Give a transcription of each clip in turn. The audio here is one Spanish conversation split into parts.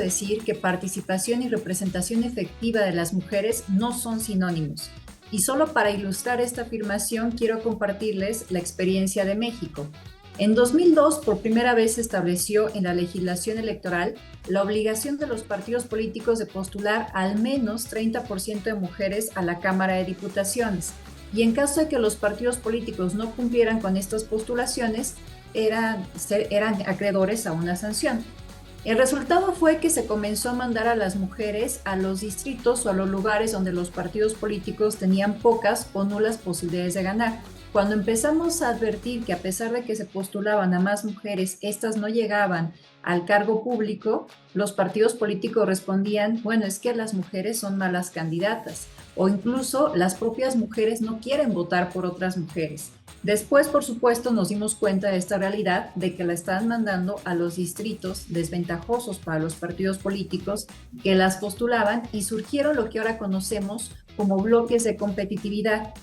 decir que participación y representación efectiva de las mujeres no son sinónimos. Y solo para ilustrar esta afirmación quiero compartirles la experiencia de México. En 2002, por primera vez se estableció en la legislación electoral la obligación de los partidos políticos de postular al menos 30% de mujeres a la Cámara de Diputaciones. Y en caso de que los partidos políticos no cumplieran con estas postulaciones, eran acreedores a una sanción. El resultado fue que se comenzó a mandar a las mujeres a los distritos o a los lugares donde los partidos políticos tenían pocas o nulas posibilidades de ganar. Cuando empezamos a advertir que a pesar de que se postulaban a más mujeres, estas no llegaban al cargo público, los partidos políticos respondían, bueno, es que las mujeres son malas candidatas, o incluso las propias mujeres no quieren votar por otras mujeres. Después, por supuesto, nos dimos cuenta de esta realidad de que la estaban mandando a los distritos desventajosos para los partidos políticos que las postulaban y surgieron lo que ahora conocemos como bloques de competitividad.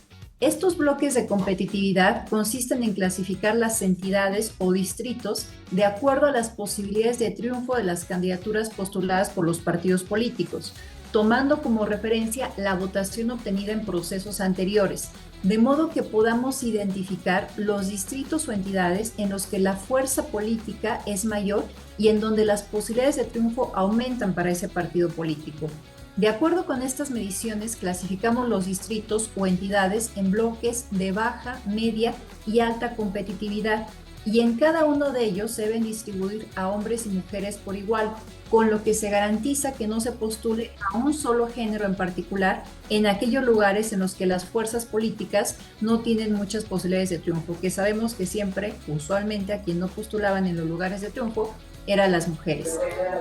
Estos bloques de competitividad consisten en clasificar las entidades o distritos de acuerdo a las posibilidades de triunfo de las candidaturas postuladas por los partidos políticos, tomando como referencia la votación obtenida en procesos anteriores, de modo que podamos identificar los distritos o entidades en los que la fuerza política es mayor y en donde las posibilidades de triunfo aumentan para ese partido político. De acuerdo con estas mediciones, clasificamos los distritos o entidades en bloques de baja, media y alta competitividad, y en cada uno de ellos se deben distribuir a hombres y mujeres por igual, con lo que se garantiza que no se postule a un solo género en particular en aquellos lugares en los que las fuerzas políticas no tienen muchas posibilidades de triunfo, que sabemos que siempre, usualmente, a quien no postulaban en los lugares de triunfo eran las mujeres.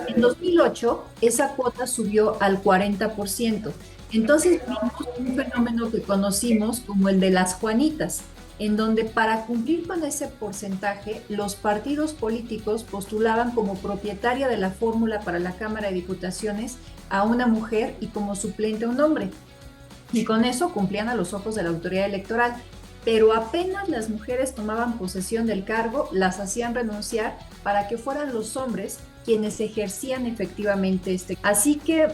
En 2008, esa cuota subió al 40%. Entonces vimos un fenómeno que conocimos como el de las Juanitas, en donde para cumplir con ese porcentaje, los partidos políticos postulaban como propietaria de la fórmula para la Cámara de Diputaciones a una mujer y como suplente a un hombre. Y con eso cumplían a los ojos de la autoridad electoral. Pero apenas las mujeres tomaban posesión del cargo, las hacían renunciar para que fueran los hombres quienes ejercían efectivamente este. Así que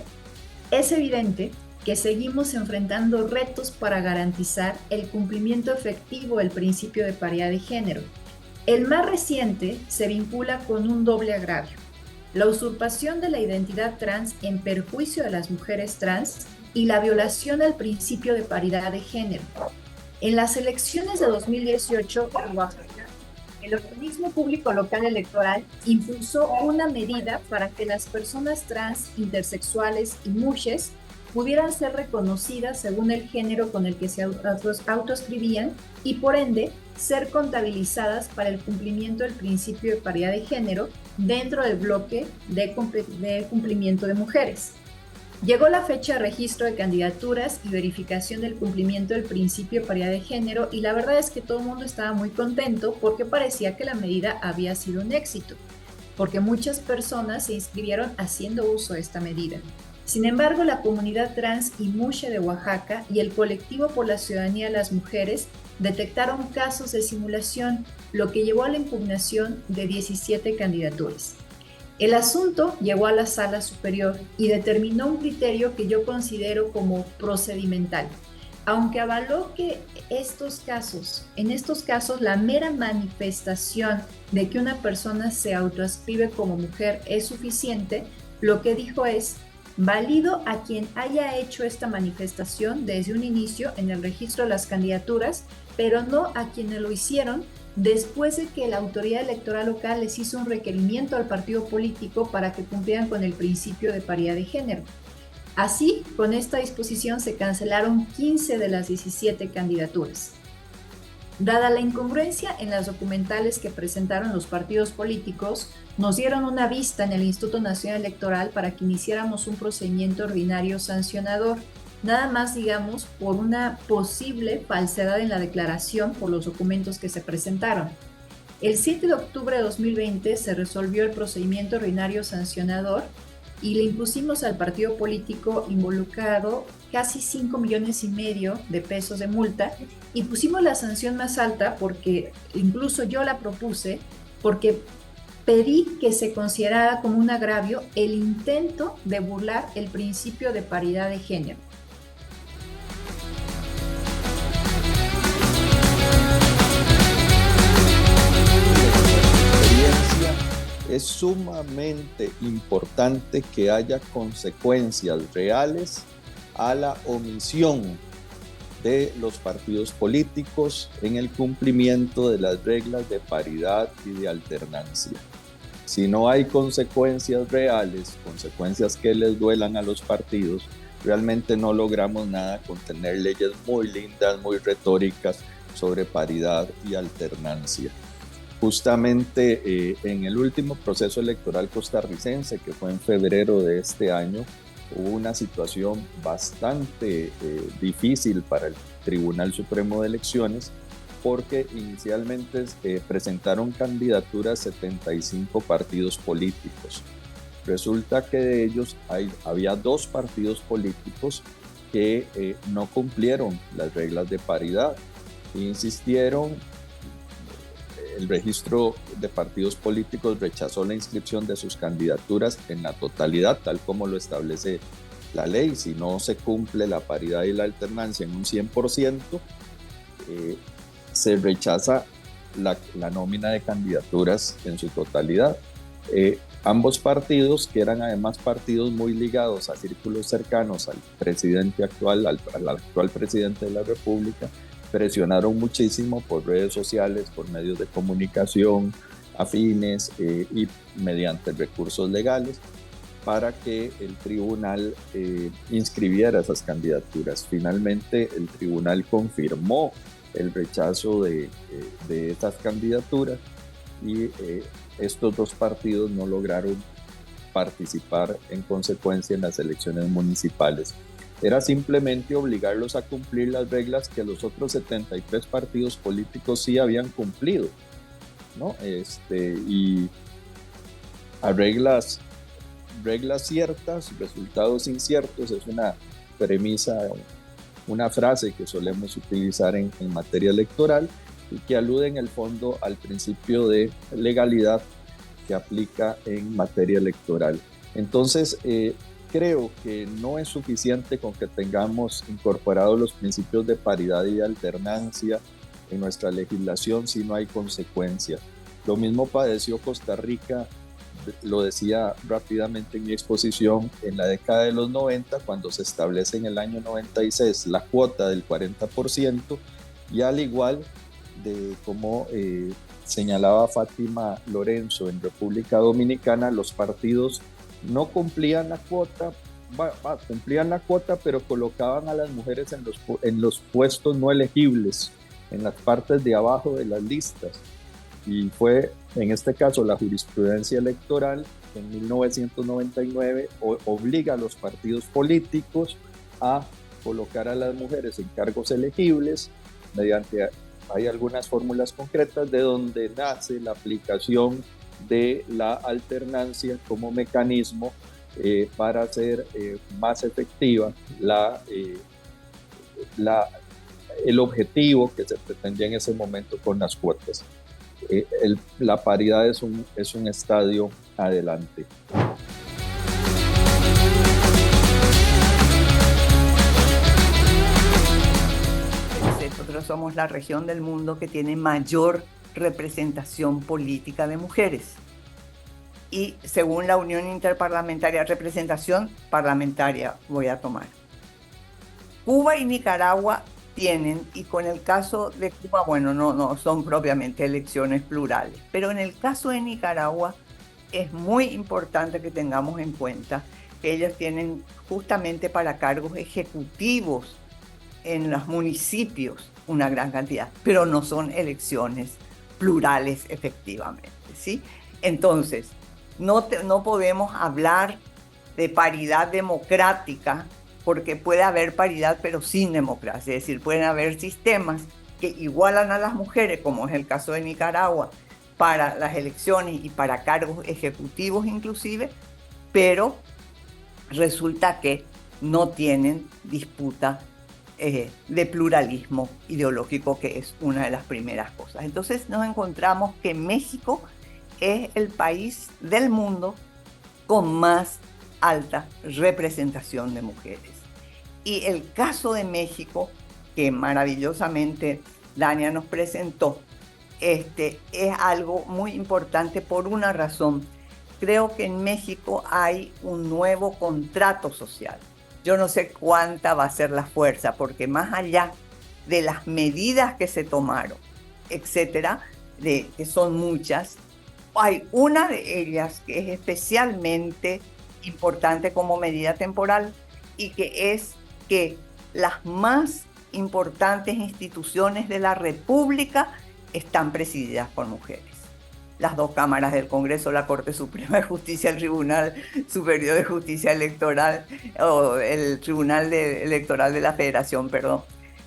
es evidente que seguimos enfrentando retos para garantizar el cumplimiento efectivo del principio de paridad de género. El más reciente se vincula con un doble agravio: la usurpación de la identidad trans en perjuicio de las mujeres trans y la violación al principio de paridad de género. En las elecciones de 2018 en Oaxaca, el organismo público local electoral impulsó una medida para que las personas trans, intersexuales y mujeres pudieran ser reconocidas según el género con el que se autoescribían y por ende ser contabilizadas para el cumplimiento del principio de paridad de género dentro del bloque de cumplimiento de mujeres. Llegó la fecha de registro de candidaturas y verificación del cumplimiento del principio de paridad de género y la verdad es que todo el mundo estaba muy contento porque parecía que la medida había sido un éxito, porque muchas personas se inscribieron haciendo uso de esta medida. Sin embargo, la comunidad trans y mushe de Oaxaca y el colectivo por la ciudadanía de las mujeres detectaron casos de simulación, lo que llevó a la impugnación de 17 candidaturas. El asunto llegó a la sala superior y determinó un criterio que yo considero como procedimental, aunque avaló que en estos casos la mera manifestación de que una persona se autoascribe como mujer es suficiente. Lo que dijo es: válido a quien haya hecho esta manifestación desde un inicio en el registro de las candidaturas, pero no a quienes lo hicieron después de que la autoridad electoral local les hizo un requerimiento al partido político para que cumplieran con el principio de paridad de género. Así, con esta disposición se cancelaron 15 de las 17 candidaturas. Dada la incongruencia en las documentales que presentaron los partidos políticos, nos dieron una vista en el Instituto Nacional Electoral para que iniciáramos un procedimiento ordinario sancionador, nada más, digamos, por una posible falsedad en la declaración por los documentos que se presentaron. El 7 de octubre de 2020 se resolvió el procedimiento ordinario sancionador y le impusimos al partido político involucrado casi 5,5 millones de pesos de multa, y pusimos la sanción más alta porque incluso yo la propuse, porque pedí que se considerara como un agravio el intento de burlar el principio de paridad de género. Es sumamente importante que haya consecuencias reales a la omisión de los partidos políticos en el cumplimiento de las reglas de paridad y de alternancia. Si no hay consecuencias reales, consecuencias que les duelan a los partidos, realmente no logramos nada con tener leyes muy lindas, muy retóricas sobre paridad y alternancia. Justamente en el último proceso electoral costarricense, que fue en febrero de este año, hubo una situación bastante difícil para el Tribunal Supremo de Elecciones, porque inicialmente presentaron candidaturas 75 partidos políticos. Resulta que de ellos había 2 partidos políticos que no cumplieron las reglas de paridad. Insistieron, el registro de partidos políticos rechazó la inscripción de sus candidaturas en la totalidad, tal como lo establece la ley. Si no se cumple la paridad y la alternancia en un 100%, se rechaza la nómina de candidaturas en su totalidad. Ambos partidos, que eran además partidos muy ligados a círculos cercanos al presidente actual, al actual presidente de la República, presionaron muchísimo por redes sociales, por medios de comunicación afines y mediante recursos legales para que el tribunal inscribiera esas candidaturas. Finalmente, el tribunal confirmó el rechazo de estas candidaturas y estos 2 partidos no lograron participar en consecuencia en las elecciones municipales. Era simplemente obligarlos a cumplir las reglas que los otros 73 partidos políticos sí habían cumplido, ¿no? Y a reglas ciertas, resultados inciertos, es una premisa, una frase que solemos utilizar en materia electoral y que alude en el fondo al principio de legalidad que aplica en materia electoral. Entonces, creo que no es suficiente con que tengamos incorporados los principios de paridad y de alternancia en nuestra legislación si no hay consecuencias. Lo mismo padeció Costa Rica, lo decía rápidamente en mi exposición, en la década de los 90, cuando se establece en el año 96 la cuota del 40%, y al igual de como señalaba Fátima Lorenzo en República Dominicana, los partidos no cumplían la cuota, cumplían la cuota, pero colocaban a las mujeres en los puestos no elegibles, en las partes de abajo de las listas. Y fue, en este caso, la jurisprudencia electoral en 1999 obliga a los partidos políticos a colocar a las mujeres en cargos elegibles mediante, hay algunas fórmulas concretas de donde nace la aplicación de la alternancia como mecanismo para hacer más efectiva el objetivo que se pretendía en ese momento con las cuotas. La paridad es un estadio adelante. Nosotros somos la región del mundo que tiene mayor representación política de mujeres. Y según la Unión Interparlamentaria, representación parlamentaria voy a tomar. Cuba y Nicaragua tienen, y con el caso de Cuba, bueno, no son propiamente elecciones plurales, pero en el caso de Nicaragua es muy importante que tengamos en cuenta que ellos tienen justamente para cargos ejecutivos en los municipios una gran cantidad, pero no son elecciones plurales efectivamente, ¿sí? Entonces, no podemos hablar de paridad democrática porque puede haber paridad pero sin democracia, es decir, pueden haber sistemas que igualan a las mujeres, como es el caso de Nicaragua, para las elecciones y para cargos ejecutivos inclusive, pero resulta que no tienen disputa de pluralismo ideológico, que es una de las primeras cosas. Entonces nos encontramos que México es el país del mundo con más alta representación de mujeres. Y el caso de México, que maravillosamente Dania nos presentó, es algo muy importante por una razón. Creo que en México hay un nuevo contrato social. Yo no sé cuánta va a ser la fuerza, porque más allá de las medidas que se tomaron, etcétera, que son muchas, hay una de ellas que es especialmente importante como medida temporal y que es que las más importantes instituciones de la República están presididas por mujeres. Las dos cámaras del Congreso, la Corte Suprema de Justicia, el Tribunal Superior de Justicia Electoral, o el Tribunal Electoral de la Federación, perdón,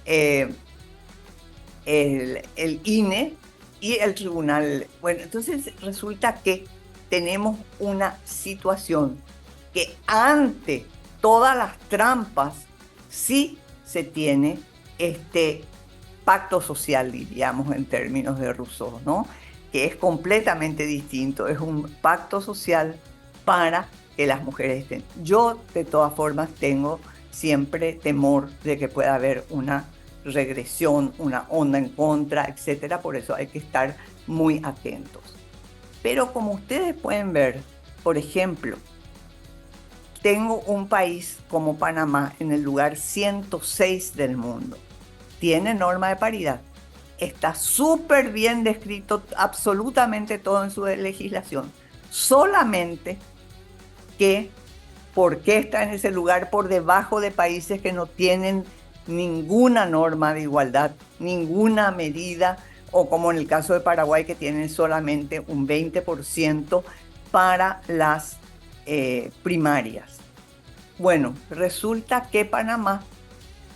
el INE y el Tribunal. Bueno, entonces resulta que tenemos una situación que ante todas las trampas sí se tiene este pacto social, diríamos en términos de Rousseau, ¿no? Que es completamente distinto, es un pacto social para que las mujeres estén. Yo, de todas formas, tengo siempre temor de que pueda haber una regresión, una onda en contra, etcétera. Por eso hay que estar muy atentos. Pero como ustedes pueden ver, por ejemplo, tengo un país como Panamá en el lugar 106 del mundo. Tiene norma de paridad. Está súper bien descrito absolutamente todo en su legislación. Solamente que, ¿por qué está en ese lugar por debajo de países que no tienen ninguna norma de igualdad, ninguna medida, o como en el caso de Paraguay, que tienen solamente un 20% para las primarias? Bueno, resulta que Panamá,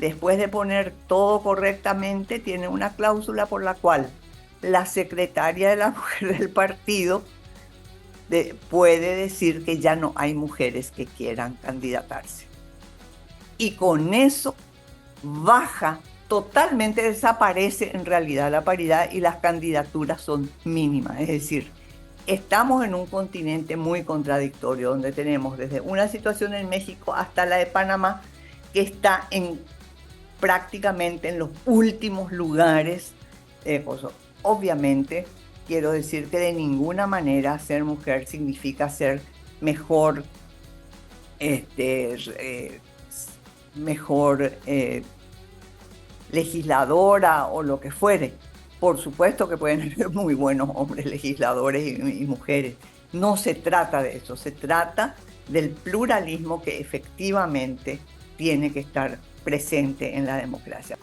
después de poner todo correctamente, tiene una cláusula por la cual la secretaria de la mujer del partido puede decir que ya no hay mujeres que quieran candidatarse. Y con eso baja, totalmente desaparece en realidad la paridad y las candidaturas son mínimas. Es decir, estamos en un continente muy contradictorio donde tenemos desde una situación en México hasta la de Panamá que está prácticamente en los últimos lugares. Obviamente, quiero decir que de ninguna manera ser mujer significa ser mejor, legisladora o lo que fuere. Por supuesto que pueden haber muy buenos hombres legisladores y mujeres. No se trata de eso, se trata del pluralismo que efectivamente tiene que estar presente en la democracia.